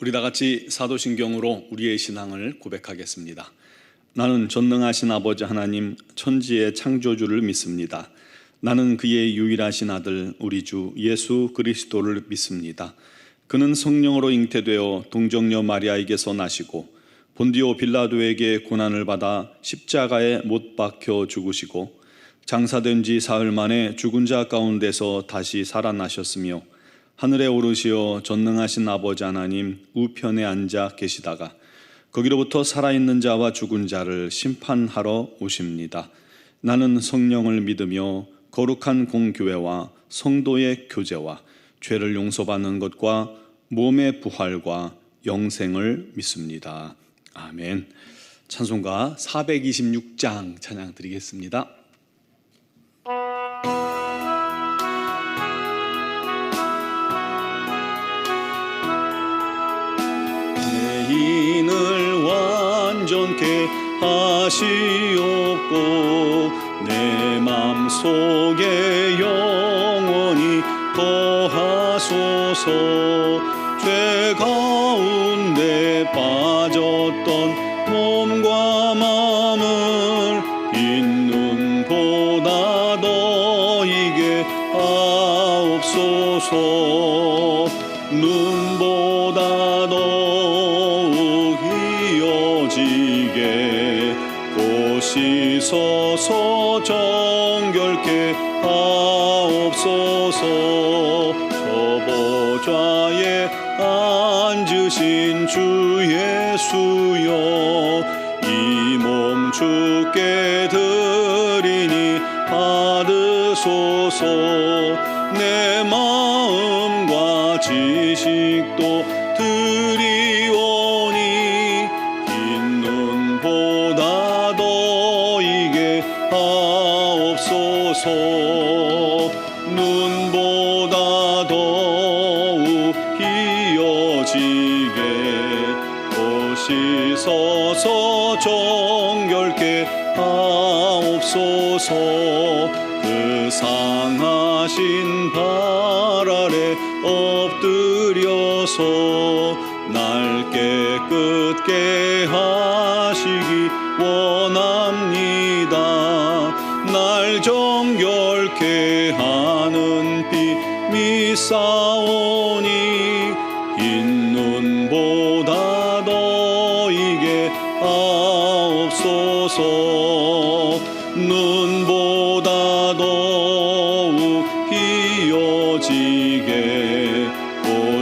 우리 다 같이 사도신경으로 우리의 신앙을 고백하겠습니다. 나는 전능하신 아버지 하나님 천지의 창조주를 믿습니다. 나는 그의 유일하신 아들 우리 주 예수 그리스도를 믿습니다. 그는 성령으로 잉태되어 동정녀 마리아에게서 나시고 본디오 빌라도에게 고난을 받아 십자가에 못 박혀 죽으시고 장사된 지 사흘 만에 죽은 자 가운데서 다시 살아나셨으며 하늘에 오르시어 전능하신 아버지 하나님 우편에 앉아 계시다가 거기로부터 살아있는 자와 죽은 자를 심판하러 오십니다. 나는 성령을 믿으며 거룩한 공교회와 성도의 교제와 죄를 용서받는 것과 몸의 부활과 영생을 믿습니다. 아멘. 찬송가 426장 찬양 드리겠습니다. 내 인을 완전케 하시옵고 내 맘속에 영원히 거하소서. 죄 가운데 빠졌던 몸과 마음을 흰눈보다 너에게 하옵소서. 눈보다 더욱 이어지게 고시소서. 정결케 하옵소서. 저보좌에 앉으신 주 예수여, 이 몸 주께 드리니 받으소서. 내 마음과 지식도 드리오니 흰 눈보다 너에게 하옵소서. 눈보다 더욱 이어지게 보시소서. 정결케 하옵소서. 그 상하신 발 아래 엎드려서 날 깨끗게 하시기 원합니다. 날 정결케 하는 피 믿사오니 흰 눈보다 너에게 하옵소서. 눈보다 더욱 이어지게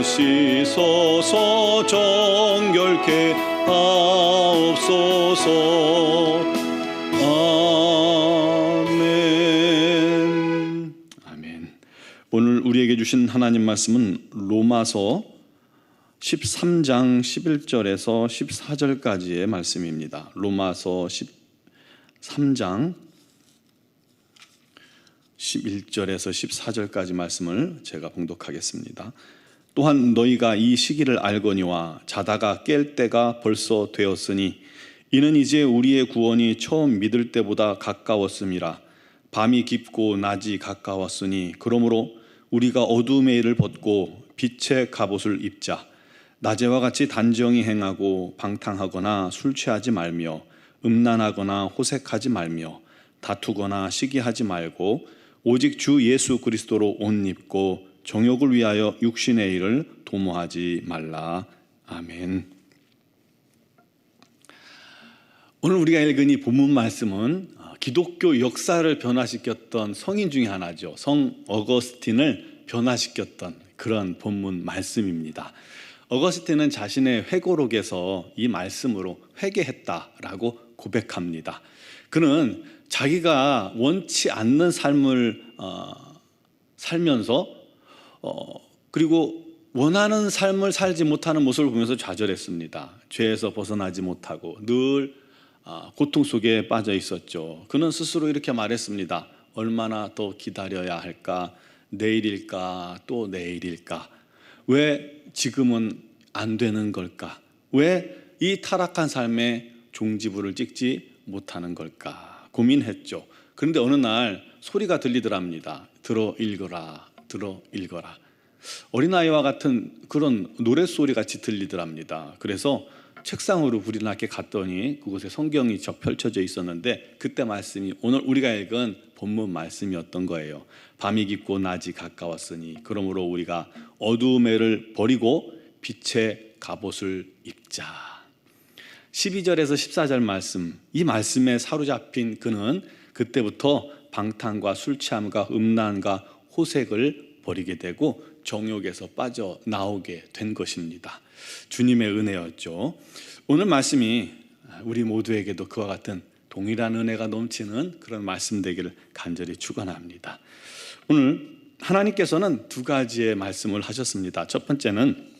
보시소서. 정결케 하옵소서. 아멘. 아멘. 오늘 우리에게 주신 하나님 말씀은 로마서 13장 11절에서 14절까지의 말씀입니다. 로마서 13장 11절에서 14절까지 말씀을 제가 봉독하겠습니다. 또한 너희가 이 시기를 알거니와 자다가 깰 때가 벌써 되었으니 이는 이제 우리의 구원이 처음 믿을 때보다 가까웠음이라. 밤이 깊고 낮이 가까웠으니 그러므로 우리가 어두움의 일을 벗고 빛의 갑옷을 입자. 낮에와 같이 단정히 행하고 방탕하거나 술 취하지 말며 음란하거나 호색하지 말며 다투거나 시기하지 말고 오직 주 예수 그리스도로 옷 입고 정욕을 위하여 육신의 일을 도모하지 말라. 아멘. 오늘 우리가 읽은 이 본문 말씀은 기독교 역사를 변화시켰던 성인 중에 하나죠. 성 어거스틴을 변화시켰던 그런 본문 말씀입니다. 어거스틴은 자신의 회고록에서 이 말씀으로 회개했다라고 고백합니다. 그는 자기가 원치 않는 삶을 살면서 그리고 원하는 삶을 살지 못하는 모습을 보면서 좌절했습니다. 죄에서 벗어나지 못하고 늘 고통 속에 빠져 있었죠. 그는 스스로 이렇게 말했습니다. 얼마나 더 기다려야 할까? 내일일까? 또 내일일까? 왜 지금은 안 되는 걸까? 왜 이 타락한 삶에 종지부를 찍지 못하는 걸까? 고민했죠. 그런데 어느 날 소리가 들리더랍니다. 들어 읽어라, 들어 읽어라. 어린아이와 같은 그런 노랫소리 같이 들리더랍니다. 그래서 책상으로 불이 나게 갔더니 그곳에 성경이 펼쳐져 있었는데 그때 말씀이 오늘 우리가 읽은 본문 말씀이었던 거예요. 밤이 깊고 낮이 가까웠으니 그러므로 우리가 어두움을 버리고 빛의 갑옷을 입자. 12절에서 14절 말씀, 이 말씀에 사로잡힌 그는 그때부터 방탕과 술 취함과 음란과 호색을 버리게 되고 정욕에서 빠져나오게 된 것입니다. 주님의 은혜였죠. 오늘 말씀이 우리 모두에게도 그와 같은 동일한 은혜가 넘치는 그런 말씀 되기를 간절히 축원합니다. 오늘 하나님께서는 두 가지의 말씀을 하셨습니다. 첫 번째는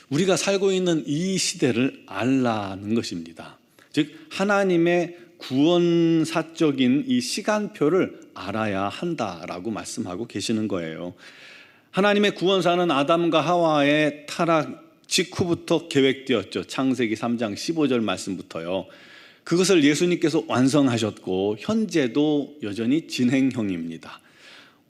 우리가 살고 있는 이 시대를 알라는 것입니다. 즉 하나님의 구원사적인 이 시간표를 알아야 한다라고 말씀하고 계시는 거예요. 하나님의 구원사는 아담과 하와의 타락 직후부터 계획되었죠. 창세기 3장 15절 말씀부터요. 그것을 예수님께서 완성하셨고 현재도 여전히 진행형입니다.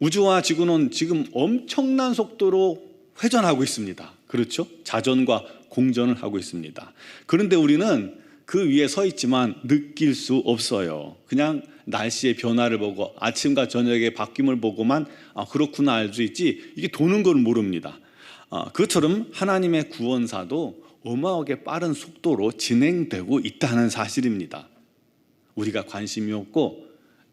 우주와 지구는 지금 엄청난 속도로 회전하고 있습니다. 그렇죠? 자전과 공전을 하고 있습니다. 그런데 우리는 그 위에 서 있지만 느낄 수 없어요. 그냥 날씨의 변화를 보고 아침과 저녁의 바뀜을 보고만 그렇구나 알 수 있지 이게 도는 걸 모릅니다. 그것처럼 하나님의 구원사도 어마어마하게 빠른 속도로 진행되고 있다는 사실입니다. 우리가 관심이 없고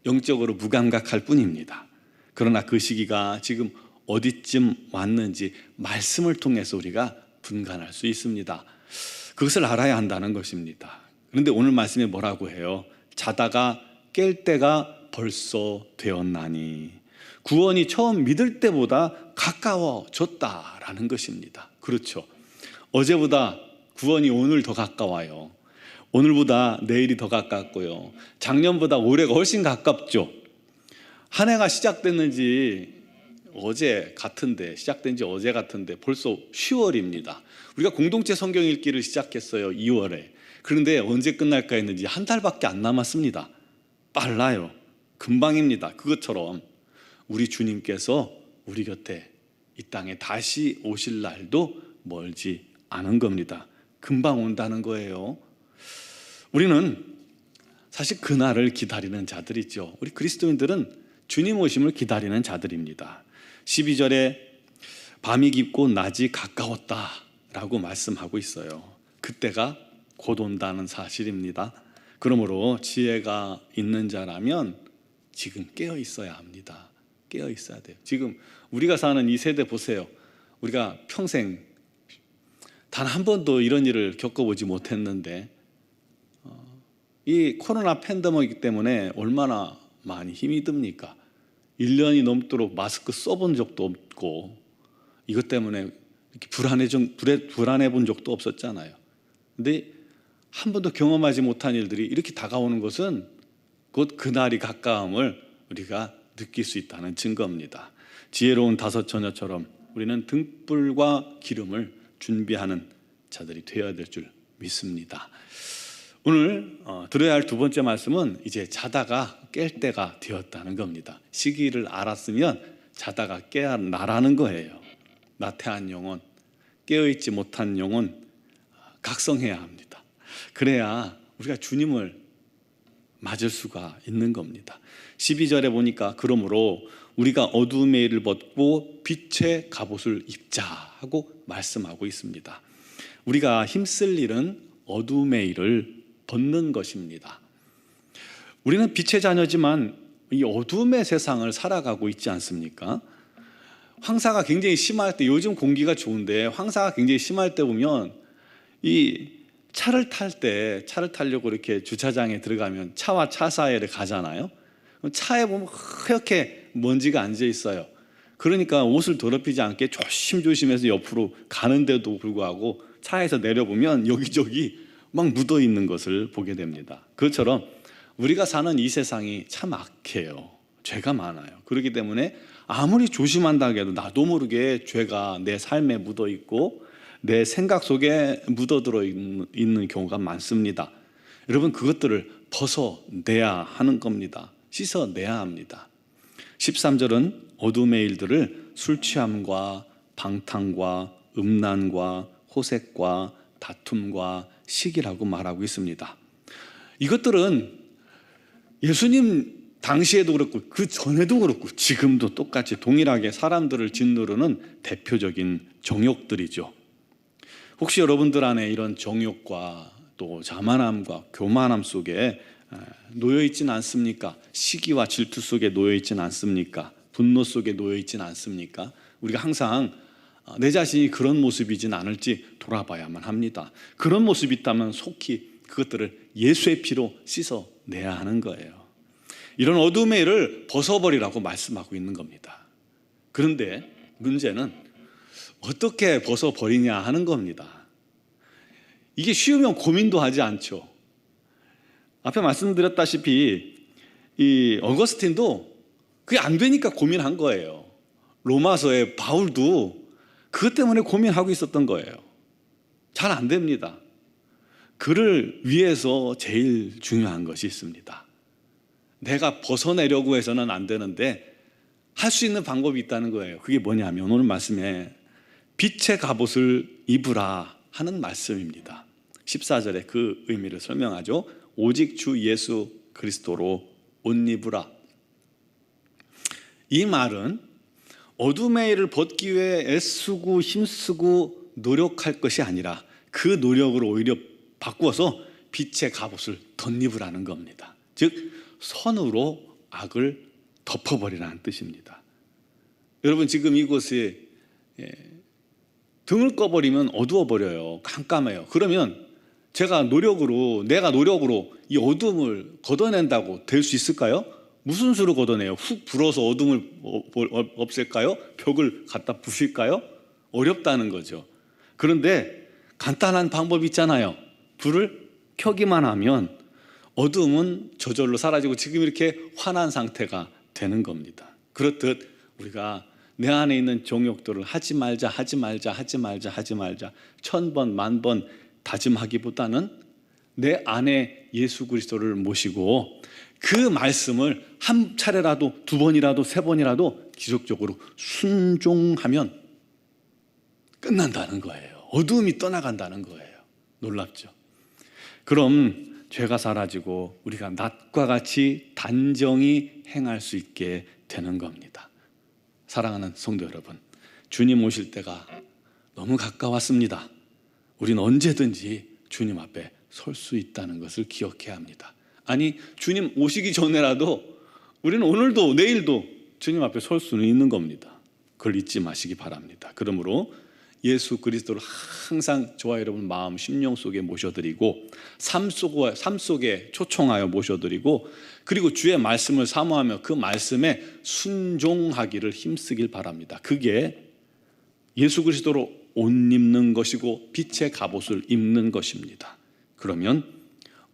영적으로 무감각할 뿐입니다. 그러나 그 시기가 지금 어디쯤 왔는지 말씀을 통해서 우리가 분간할 수 있습니다. 그것을 알아야 한다는 것입니다. 그런데 오늘 말씀에 뭐라고 해요? 자다가 깰 때가 벌써 되었나니 구원이 처음 믿을 때보다 가까워졌다라는 것입니다. 그렇죠. 어제보다 구원이 오늘 더 가까워요. 오늘보다 내일이 더 가깝고요. 작년보다 올해가 훨씬 가깝죠. 한 해가 시작됐는지 어제 같은데 시작된 지 어제 같은데 벌써 10월입니다. 우리가 공동체 성경 읽기를 시작했어요. 2월에. 그런데 언제 끝날까 했는지 한 달밖에 안 남았습니다. 빨라요. 금방입니다. 그것처럼 우리 주님께서 우리 곁에 이 땅에 다시 오실 날도 멀지 않은 겁니다. 금방 온다는 거예요. 우리는 사실 그날을 기다리는 자들이죠. 우리 그리스도인들은 주님 오심을 기다리는 자들입니다. 12절에 밤이 깊고 낮이 가까웠다라고 말씀하고 있어요. 그때가 곧 온다는 사실입니다. 그러므로 지혜가 있는 자라면 지금 깨어 있어야 합니다. 깨어 있어야 돼요. 지금 우리가 사는 이 세대 보세요. 우리가 평생 단 한 번도 이런 일을 겪어보지 못했는데 이 코로나 팬데믹 때문에 얼마나 많이 힘이 듭니까? 1년이 넘도록 마스크 써본 적도 없고 이것 때문에 이렇게 불안해 본 적도 없었잖아요. 근데 한 번도 경험하지 못한 일들이 이렇게 다가오는 것은 곧 그날이 가까움을 우리가 느낄 수 있다는 증거입니다. 지혜로운 다섯 처녀처럼 우리는 등불과 기름을 준비하는 자들이 되어야 될 줄 믿습니다. 오늘 들어야 할 두 번째 말씀은 이제 자다가 깰 때가 되었다는 겁니다. 시기를 알았으면 자다가 깨어나라는 거예요. 나태한 영혼, 깨어있지 못한 영혼 각성해야 합니다. 그래야 우리가 주님을 맞을 수가 있는 겁니다. 12절에 보니까 그러므로 우리가 어두움의 일을 벗고 빛의 갑옷을 입자 하고 말씀하고 있습니다. 우리가 힘쓸 일은 어두움의 일을 벗는 것입니다. 우리는 빛의 자녀지만 이 어두움의 세상을 살아가고 있지 않습니까? 황사가 굉장히 심할 때, 요즘 공기가 좋은데 황사가 굉장히 심할 때 보면 이 차를 타려고 이렇게 주차장에 들어가면 차와 차 사이를 가잖아요. 차에 보면 하얗게 먼지가 앉아 있어요. 그러니까 옷을 더럽히지 않게 조심조심해서 옆으로 가는데도 불구하고 차에서 내려보면 여기저기 막 묻어 있는 것을 보게 됩니다. 그것처럼 우리가 사는 이 세상이 참 악해요. 죄가 많아요. 그렇기 때문에 아무리 조심한다고 해도 나도 모르게 죄가 내 삶에 묻어 있고 내 생각 속에 묻어들어 있는 경우가 많습니다. 여러분, 그것들을 벗어내야 하는 겁니다. 씻어내야 합니다. 13절은 어둠의 일들을 술 취함과 방탕과 음란과 호색과 다툼과 시기라고 말하고 있습니다. 이것들은 예수님 당시에도 그렇고 그 전에도 그렇고 지금도 똑같이 동일하게 사람들을 짓누르는 대표적인 정욕들이죠. 혹시 여러분들 안에 이런 정욕과 또 자만함과 교만함 속에 놓여 있지는 않습니까? 시기와 질투 속에 놓여 있지는 않습니까? 분노 속에 놓여 있지는 않습니까? 우리가 항상 내 자신이 그런 모습이진 않을지 돌아봐야만 합니다. 그런 모습이 있다면 속히 그것들을 예수의 피로 씻어내야 하는 거예요. 이런 어둠의 일을 벗어버리라고 말씀하고 있는 겁니다. 그런데 문제는 어떻게 벗어버리냐 하는 겁니다. 이게 쉬우면 고민도 하지 않죠. 앞에 말씀드렸다시피 이 어거스틴도 그게 안 되니까 고민한 거예요. 로마서의 바울도 그것 때문에 고민하고 있었던 거예요. 잘 안 됩니다. 그를 위해서 제일 중요한 것이 있습니다. 내가 벗어내려고 해서는 안 되는데 할 수 있는 방법이 있다는 거예요. 그게 뭐냐면 오늘 말씀에 빛의 갑옷을 입으라 하는 말씀입니다. 14절에 그 의미를 설명하죠. 오직 주 예수 그리스도로 옷 입으라. 이 말은 어둠의 일을 벗기 위해 애쓰고 힘쓰고 노력할 것이 아니라 그 노력을 오히려 바꾸어서 빛의 갑옷을 덧입으라는 겁니다. 즉 선으로 악을 덮어버리라는 뜻입니다. 여러분 지금 이곳에 등을 꺼버리면 어두워버려요. 깜깜해요. 그러면 내가 노력으로 이 어둠을 걷어낸다고 될 수 있을까요? 무슨 수로 걷어내요? 훅 불어서 어둠을 없앨까요? 벽을 갖다 부실까요? 어렵다는 거죠. 그런데 간단한 방법이 있잖아요. 불을 켜기만 하면 어둠은 저절로 사라지고 지금 이렇게 환한 상태가 되는 겁니다. 그렇듯 우리가 내 안에 있는 정욕들을 하지 말자 1000번 만번 다짐하기보다는 내 안에 예수 그리스도를 모시고 그 말씀을 한 차례라도 2번이라도 3번이라도 지속적으로 순종하면 끝난다는 거예요. 어둠이 떠나간다는 거예요. 놀랍죠? 그럼 죄가 사라지고 우리가 낮과 같이 단정히 행할 수 있게 되는 겁니다. 사랑하는 성도 여러분, 주님 오실 때가 너무 가까웠습니다. 우리는 언제든지 주님 앞에 설 수 있다는 것을 기억해야 합니다. 아니, 주님 오시기 전에라도 우리는 오늘도 내일도 주님 앞에 설 수는 있는 겁니다. 그걸 잊지 마시기 바랍니다. 그러므로 예수 그리스도를 항상 저와 여러분 마음 심령 속에 모셔드리고 삶 속에 초청하여 모셔드리고 그리고 주의 말씀을 사모하며 그 말씀에 순종하기를 힘쓰길 바랍니다. 그게 예수 그리스도로 옷 입는 것이고 빛의 갑옷을 입는 것입니다. 그러면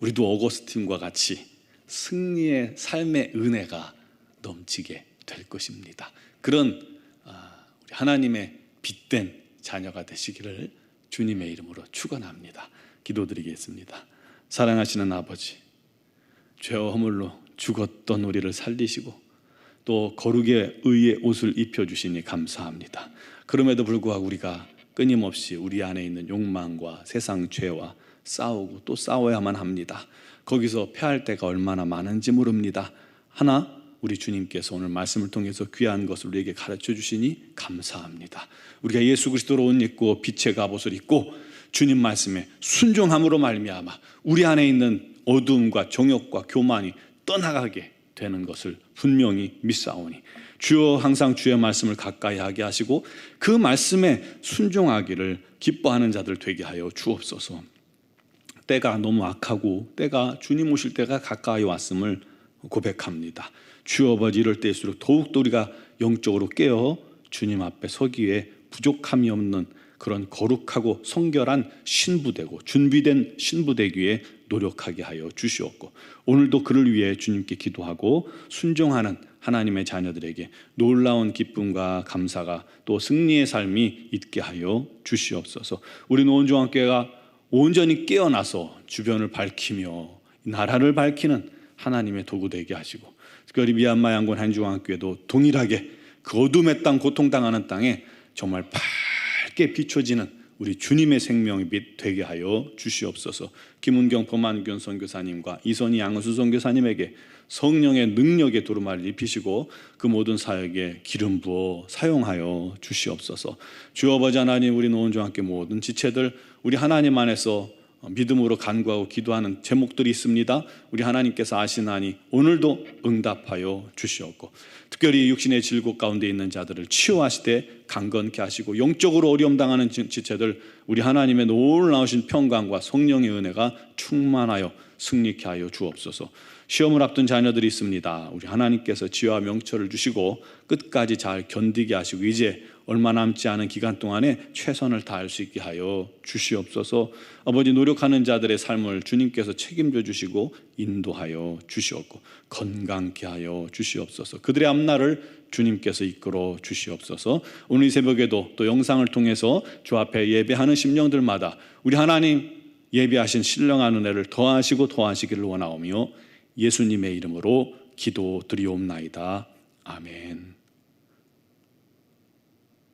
우리도 어거스틴과 같이 승리의 삶의 은혜가 넘치게 될 것입니다. 그런 우리 하나님의 빛된 자녀가 되시기를 주님의 이름으로 축원합니다. 기도드리겠습니다. 사랑하시는 아버지, 죄와 허물로 죽었던 우리를 살리시고 또 거룩의 의의 옷을 입혀주시니 감사합니다. 그럼에도 불구하고 우리가 끊임없이 우리 안에 있는 욕망과 세상 죄와 싸우고 또 싸워야만 합니다. 거기서 패할 때가 얼마나 많은지 모릅니다. 하나 우리 주님께서 오늘 말씀을 통해서 귀한 것을 우리에게 가르쳐 주시니 감사합니다. 우리가 예수 그리스도로 옷 입고 빛의 갑옷을 입고 주님 말씀에 순종함으로 말미암아 우리 안에 있는 어두움과 정욕과 교만이 떠나가게 되는 것을 분명히 믿사오니 주여 항상 주의 말씀을 가까이 하게 하시고 그 말씀에 순종하기를 기뻐하는 자들 되게 하여 주옵소서. 때가 너무 악하고 때가 주님 오실 때가 가까이 왔음을 고백합니다. 주 아버지 이럴 때일수록 더욱더 우리가 영적으로 깨어 주님 앞에 서기에 부족함이 없는 그런 거룩하고 성결한 신부되고 준비된 신부되기에 노력하게 하여 주시옵고 오늘도 그를 위해 주님께 기도하고 순종하는 하나님의 자녀들에게 놀라운 기쁨과 감사가 또 승리의 삶이 있게 하여 주시옵소서. 우리 노원중앙교회가 온전히 깨어나서 주변을 밝히며 나라를 밝히는 하나님의 도구 되게 하시고 특별히 미얀마 양곤 한중앙교회도 동일하게 그 어둠의 땅, 고통당하는 땅에 정말 밝게 비춰지는 우리 주님의 생명의 빛 되게 하여 주시옵소서. 김은경 범한균 선교사님과 이선희 양은수 선교사님에게 성령의 능력의 두루마리를 입히시고 그 모든 사역에 기름 부어 사용하여 주시옵소서. 주 아버지 하나님, 우리 노원주와 함께 모든 지체들 우리 하나님 안에서 믿음으로 간구하고 기도하는 제목들이 있습니다. 우리 하나님께서 아시나니 오늘도 응답하여 주시옵고, 특별히 육신의 질곡 가운데 있는 자들을 치유하시되 강건케 하시고, 영적으로 어려움 당하는 지체들 우리 하나님의 놀라우신 평강과 성령의 은혜가 충만하여 승리케 하여 주옵소서. 시험을 앞둔 자녀들이 있습니다. 우리 하나님께서 지혜와 명철을 주시고 끝까지 잘 견디게 하시고 이제 얼마 남지 않은 기간 동안에 최선을 다할 수 있게 하여 주시옵소서. 아버지, 노력하는 자들의 삶을 주님께서 책임져 주시고 인도하여 주시옵고 건강케 하여 주시옵소서. 그들의 앞날을 주님께서 이끌어 주시옵소서. 오늘 이 새벽에도 또 영상을 통해서 주 앞에 예배하는 심령들마다 우리 하나님 예배하신 신령한 은혜를 더하시고 더하시기를 원하오며 예수님의 이름으로 기도드리옵나이다. 아멘.